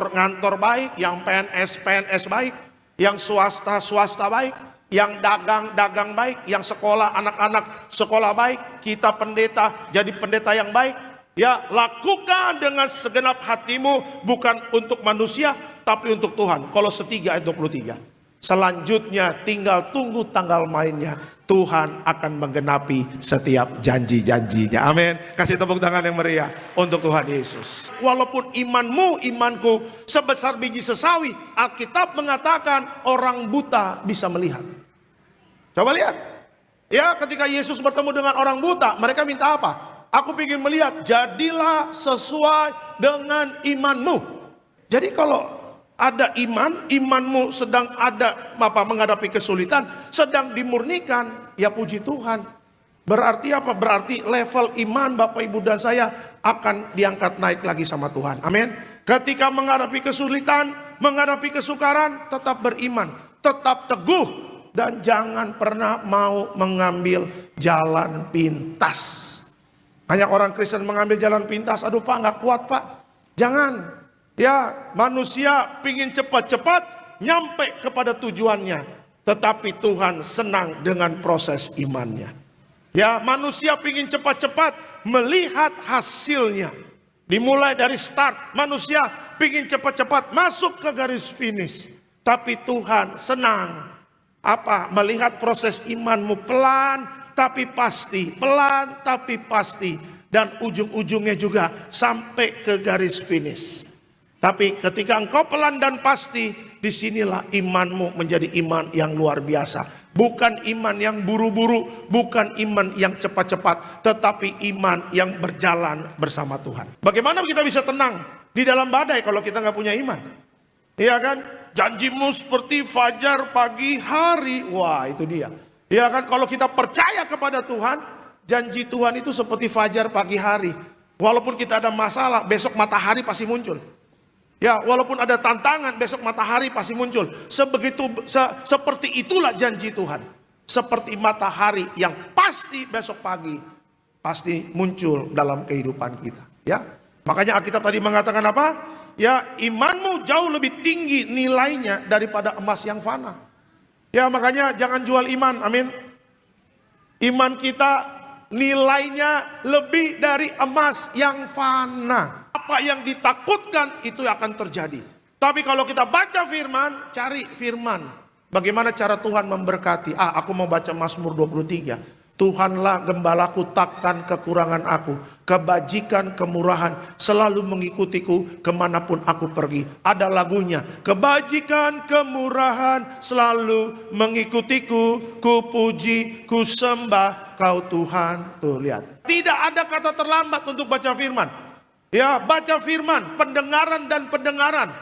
ngantor baik, yang PNS baik, yang swasta baik, yang dagang baik, yang sekolah anak-anak sekolah baik, kita pendeta jadi pendeta yang baik. Ya, lakukan dengan segenap hatimu, bukan untuk manusia tapi untuk Tuhan. Kolose 3 ayat 23. Selanjutnya tinggal tunggu tanggal mainnya. Tuhan akan menggenapi setiap janji-janjinya. Amin. Kasih tepuk tangan yang meriah untuk Tuhan Yesus. Walaupun imanku sebesar biji sesawi, Alkitab mengatakan orang buta bisa melihat. Coba lihat. Ya, ketika Yesus bertemu dengan orang buta, mereka minta apa? Aku ingin melihat, jadilah sesuai dengan imanmu. Jadi kalau ada imanmu sedang ada menghadapi kesulitan, sedang dimurnikan, ya puji Tuhan. Berarti apa? Berarti level iman Bapak Ibu dan saya akan diangkat naik lagi sama Tuhan. Amin. Ketika menghadapi kesulitan, menghadapi kesukaran, tetap beriman, tetap teguh, dan jangan pernah mau mengambil jalan pintas. Banyak orang Kristen mengambil jalan pintas. Aduh Pak, nggak kuat Pak. Jangan. Ya, manusia pingin cepat-cepat nyampe kepada tujuannya, tetapi Tuhan senang dengan proses imannya. Ya, manusia pingin cepat-cepat melihat hasilnya. Dimulai dari start, manusia pingin cepat-cepat masuk ke garis finish. Tapi Tuhan senang melihat proses imanmu pelan tapi pasti, pelan tapi pasti, dan ujung-ujungnya juga sampai ke garis finish. Tapi ketika engkau pelan dan pasti, disinilah imanmu menjadi iman yang luar biasa. Bukan iman yang buru-buru, bukan iman yang cepat-cepat, tetapi iman yang berjalan bersama Tuhan. Bagaimana kita bisa tenang di dalam badai kalau kita nggak punya iman? Iya kan? Janjimu seperti fajar pagi hari. Wah, itu dia. Iya kan? Kalau kita percaya kepada Tuhan, janji Tuhan itu seperti fajar pagi hari. Walaupun kita ada masalah, besok matahari pasti muncul. Ya, walaupun ada tantangan, besok matahari pasti muncul. Seperti itulah janji Tuhan. Seperti matahari yang pasti besok pagi pasti muncul dalam kehidupan kita. Ya, makanya Alkitab tadi mengatakan apa? Ya, imanmu jauh lebih tinggi nilainya daripada emas yang fana. Ya, makanya jangan jual iman. Amin. Iman kita nilainya lebih dari emas yang fana. Apa yang ditakutkan itu akan terjadi. Tapi kalau kita baca firman, cari firman. Bagaimana cara Tuhan memberkati? Aku mau baca Mazmur 23. Tuhanlah gembalaku, takkan kekurangan aku. Kebajikan, kemurahan selalu mengikutiku kemanapun aku pergi. Ada lagunya. Kebajikan, kemurahan selalu mengikutiku. Ku puji, ku sembah kau Tuhan. Tuh lihat. Tidak ada kata terlambat untuk baca firman. Ya, baca firman, pendengaran dan pendengaran.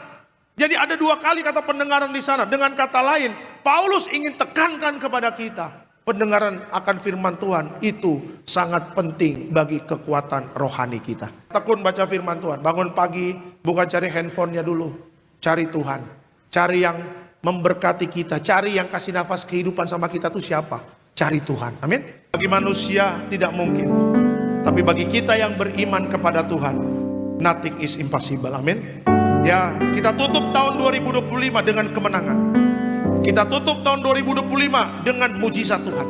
Jadi ada 2 kali kata pendengaran di sana. Dengan kata lain, Paulus ingin tekankan kepada kita, pendengaran akan firman Tuhan itu sangat penting bagi kekuatan rohani kita. Tekun baca firman Tuhan. Bangun pagi, bukan cari handphonenya dulu. Cari Tuhan. Cari yang memberkati kita. Cari yang kasih nafas kehidupan sama kita tuh siapa? Cari Tuhan. Amin. Bagi manusia tidak mungkin. Tapi bagi kita yang beriman kepada Tuhan, nothing is impossible. Amin. Ya, kita tutup tahun 2025 dengan kemenangan. Kita tutup tahun 2025 dengan mujizat Tuhan.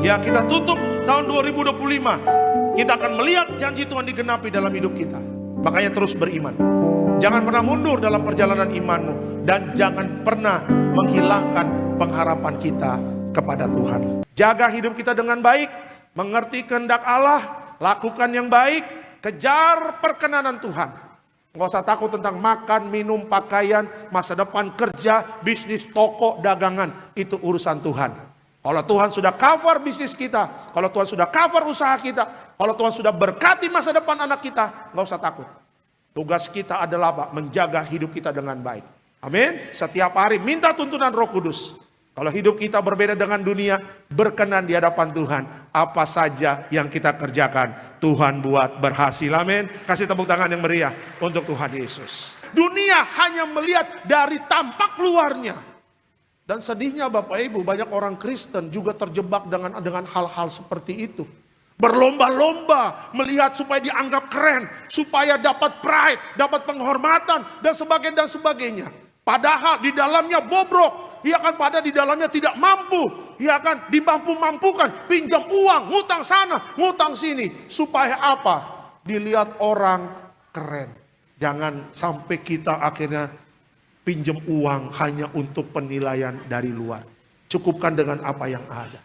Ya, kita tutup tahun 2025. Kita akan melihat janji Tuhan digenapi dalam hidup kita. Makanya terus beriman. Jangan pernah mundur dalam perjalanan imanmu. Dan jangan pernah menghilangkan pengharapan kita kepada Tuhan. Jaga hidup kita dengan baik. Mengerti kehendak Allah. Lakukan yang baik. Kejar perkenanan Tuhan. Nggak usah takut tentang makan, minum, pakaian, masa depan, kerja, bisnis, toko, dagangan. Itu urusan Tuhan. Kalau Tuhan sudah cover bisnis kita, kalau Tuhan sudah cover usaha kita, kalau Tuhan sudah berkati masa depan anak kita, nggak usah takut. Tugas kita adalah apa? Menjaga hidup kita dengan baik. Amin. Setiap hari minta tuntunan Roh Kudus. Kalau hidup kita berbeda dengan dunia, berkenan di hadapan Tuhan. Apa saja yang kita kerjakan, Tuhan buat berhasil. Amin. Kasih tepuk tangan yang meriah untuk Tuhan Yesus. Dunia hanya melihat dari tampak luarnya. Dan sedihnya Bapak Ibu, banyak orang Kristen juga terjebak dengan hal-hal seperti itu. Berlomba-lomba melihat supaya dianggap keren, supaya dapat pride, dapat penghormatan, dan sebagainya. Padahal di dalamnya bobrok. Ia kan pada di dalamnya tidak mampu. Ia akan dimampu-mampukan. Pinjam uang, ngutang sana, ngutang sini. Supaya apa? Dilihat orang keren. Jangan sampai kita akhirnya pinjam uang hanya untuk penilaian dari luar. Cukupkan dengan apa yang ada.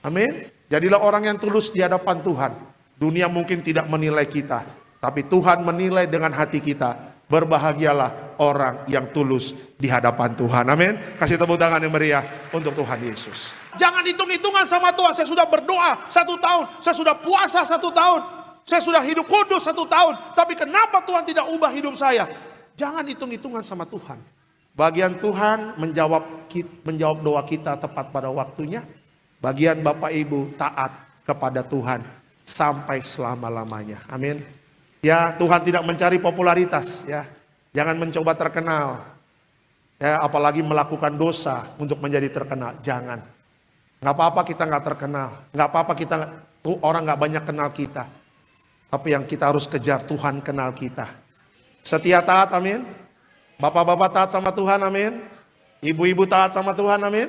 Amin. Jadilah orang yang tulus di hadapan Tuhan. Dunia mungkin tidak menilai kita. Tapi Tuhan menilai dengan hati kita. Berbahagialah orang yang tulus di hadapan Tuhan. Amin. Kasih tepuk tangan yang meriah untuk Tuhan Yesus. Jangan hitung-hitungan sama Tuhan. Saya sudah berdoa 1 tahun. Saya sudah puasa 1 tahun. Saya sudah hidup kudus 1 tahun. Tapi kenapa Tuhan tidak ubah hidup saya? Jangan hitung-hitungan sama Tuhan. Bagian Tuhan menjawab doa kita tepat pada waktunya. Bagian Bapak Ibu taat kepada Tuhan sampai selama-lamanya. Amin. Ya, Tuhan tidak mencari popularitas, ya. Jangan mencoba terkenal. Ya, apalagi melakukan dosa untuk menjadi terkenal. Jangan. Nggak apa-apa kita nggak terkenal. Nggak apa-apa orang nggak banyak kenal kita. Tapi yang kita harus kejar, Tuhan kenal kita. Setia taat, amin. Bapak-bapak taat sama Tuhan, amin. Ibu-ibu taat sama Tuhan, amin.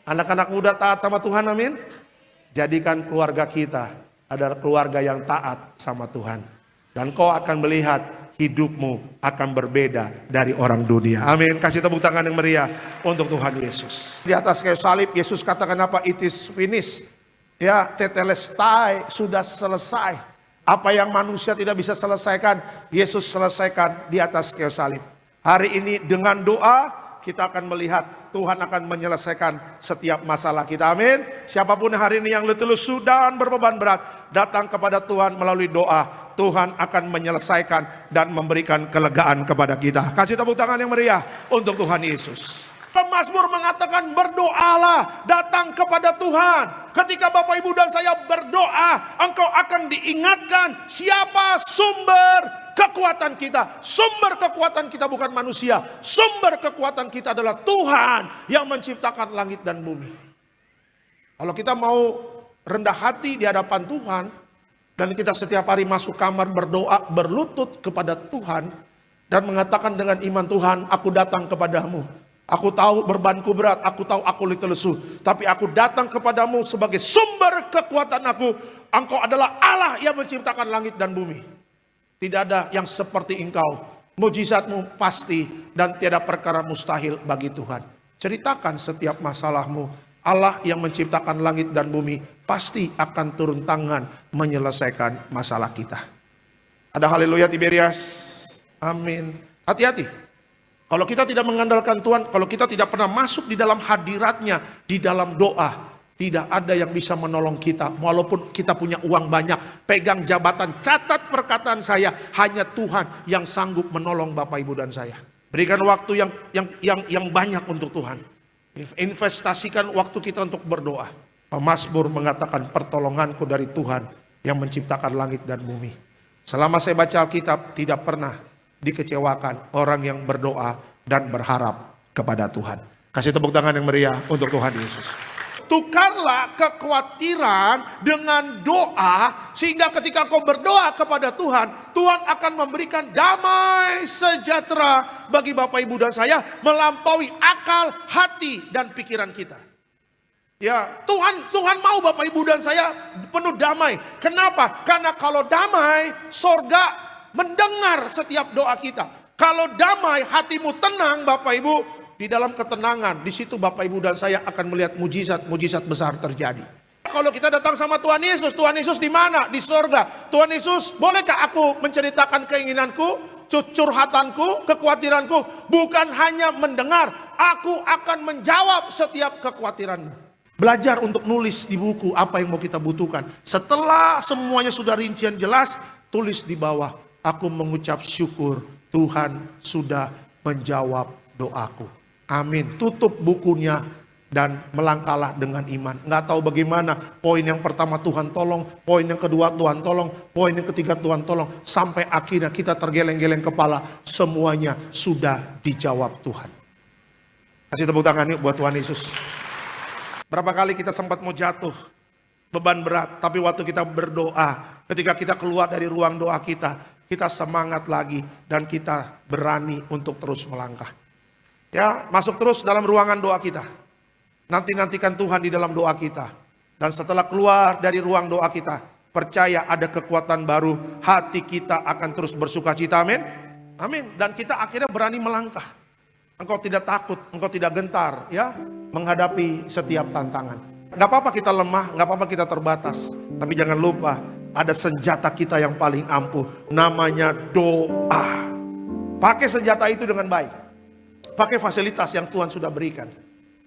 Anak-anak muda taat sama Tuhan, amin. Jadikan keluarga kita adalah keluarga yang taat sama Tuhan. Dan kau akan melihat hidupmu akan berbeda dari orang dunia. Amin. Kasih tepuk tangan yang meriah untuk Tuhan Yesus. Di atas kayu salib Yesus katakan apa? It is finished. Ya, tetelestai, sudah selesai. Apa yang manusia tidak bisa selesaikan, Yesus selesaikan di atas kayu salib. Hari ini dengan doa kita akan melihat Tuhan akan menyelesaikan setiap masalah kita. Amin. Siapapun hari ini yang letih lesu dan berbeban berat, datang kepada Tuhan melalui doa. Tuhan akan menyelesaikan dan memberikan kelegaan kepada kita. Kasih tepuk tangan yang meriah untuk Tuhan Yesus. Pemazmur mengatakan berdoalah, datang kepada Tuhan. Ketika Bapak Ibu dan saya berdoa, engkau akan diingatkan siapa sumber kekuatan kita. Sumber kekuatan kita bukan manusia. Sumber kekuatan kita adalah Tuhan yang menciptakan langit dan bumi. Kalau kita mau rendah hati di hadapan Tuhan, dan kita setiap hari masuk kamar berdoa, berlutut kepada Tuhan, dan mengatakan dengan iman, Tuhan, aku datang kepadamu. Aku tahu bebanku berat, aku tahu aku letih lesu, tapi aku datang kepadamu sebagai sumber kekuatan aku. Engkau adalah Allah yang menciptakan langit dan bumi. Tidak ada yang seperti engkau. Mujizatmu pasti dan tiada perkara mustahil bagi Tuhan. Ceritakan setiap masalahmu. Allah yang menciptakan langit dan bumi pasti akan turun tangan menyelesaikan masalah kita. Ada haleluya Tiberias. Amin. Hati-hati. Kalau kita tidak mengandalkan Tuhan, kalau kita tidak pernah masuk di dalam hadiratnya, di dalam doa, tidak ada yang bisa menolong kita. Walaupun kita punya uang banyak, pegang jabatan, catat perkataan saya, hanya Tuhan yang sanggup menolong Bapak Ibu dan saya. Berikan waktu yang banyak untuk Tuhan. Investasikan waktu kita untuk berdoa. Pemazmur mengatakan pertolonganku dari Tuhan yang menciptakan langit dan bumi. Selama saya baca Alkitab tidak pernah dikecewakan orang yang berdoa dan berharap kepada Tuhan. Kasih tepuk tangan yang meriah untuk Tuhan Yesus. Tukarlah kekhawatiran dengan doa, sehingga ketika kau berdoa kepada Tuhan, Tuhan akan memberikan damai sejahtera bagi Bapak Ibu dan saya, melampaui akal, hati, dan pikiran kita. Ya, Tuhan mau Bapak Ibu dan saya penuh damai. Kenapa? Karena kalau damai, sorga mendengar setiap doa kita. Kalau damai, hatimu tenang Bapak Ibu, di dalam ketenangan, di situ Bapak Ibu dan saya akan melihat mujizat-mujizat besar terjadi. Kalau kita datang sama Tuhan Yesus di mana? Di sorga. Tuhan Yesus, bolehkah aku menceritakan keinginanku, curhatanku, kekhawatiranku? Bukan hanya mendengar, aku akan menjawab setiap kekhawatiranmu. Belajar untuk nulis di buku apa yang mau kita butuhkan. Setelah semuanya sudah rincian jelas, tulis di bawah, aku mengucap syukur Tuhan sudah menjawab doaku. Amin. Tutup bukunya dan melangkahlah dengan iman. Nggak tahu bagaimana. Poin yang pertama Tuhan tolong, poin yang kedua Tuhan tolong, poin yang ketiga Tuhan tolong. Sampai akhirnya kita tergeleng-geleng kepala. Semuanya sudah dijawab Tuhan. Kasih tepuk tangan yuk buat Tuhan Yesus. Berapa kali kita sempat mau jatuh, beban berat. Tapi waktu kita berdoa, ketika kita keluar dari ruang doa kita semangat lagi. Dan kita berani untuk terus melangkah. Ya, masuk terus dalam ruangan doa kita. Nantikan Tuhan di dalam doa kita. Dan setelah keluar dari ruang doa kita, percaya ada kekuatan baru. Hati kita akan terus bersuka cita. Amin. Amin. Dan kita akhirnya berani melangkah. Engkau tidak takut, engkau tidak gentar, ya, menghadapi setiap tantangan. Gak apa-apa kita lemah, gak apa-apa kita terbatas. Tapi jangan lupa, ada senjata kita yang paling ampuh. Namanya doa. Pakai senjata itu dengan baik. Pakai fasilitas yang Tuhan sudah berikan.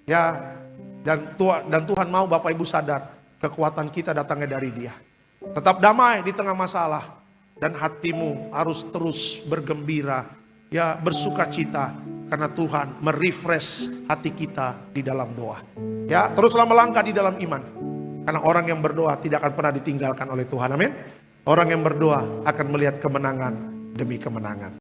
Ya, dan Tuhan mau Bapak Ibu sadar, kekuatan kita datangnya dari Dia. Tetap damai di tengah masalah. Dan hatimu harus terus bergembira, ya, bersuka cita. Karena Tuhan merefresh hati kita di dalam doa. Ya, teruslah melangkah di dalam iman. Karena orang yang berdoa tidak akan pernah ditinggalkan oleh Tuhan. Amin. Orang yang berdoa akan melihat kemenangan demi kemenangan.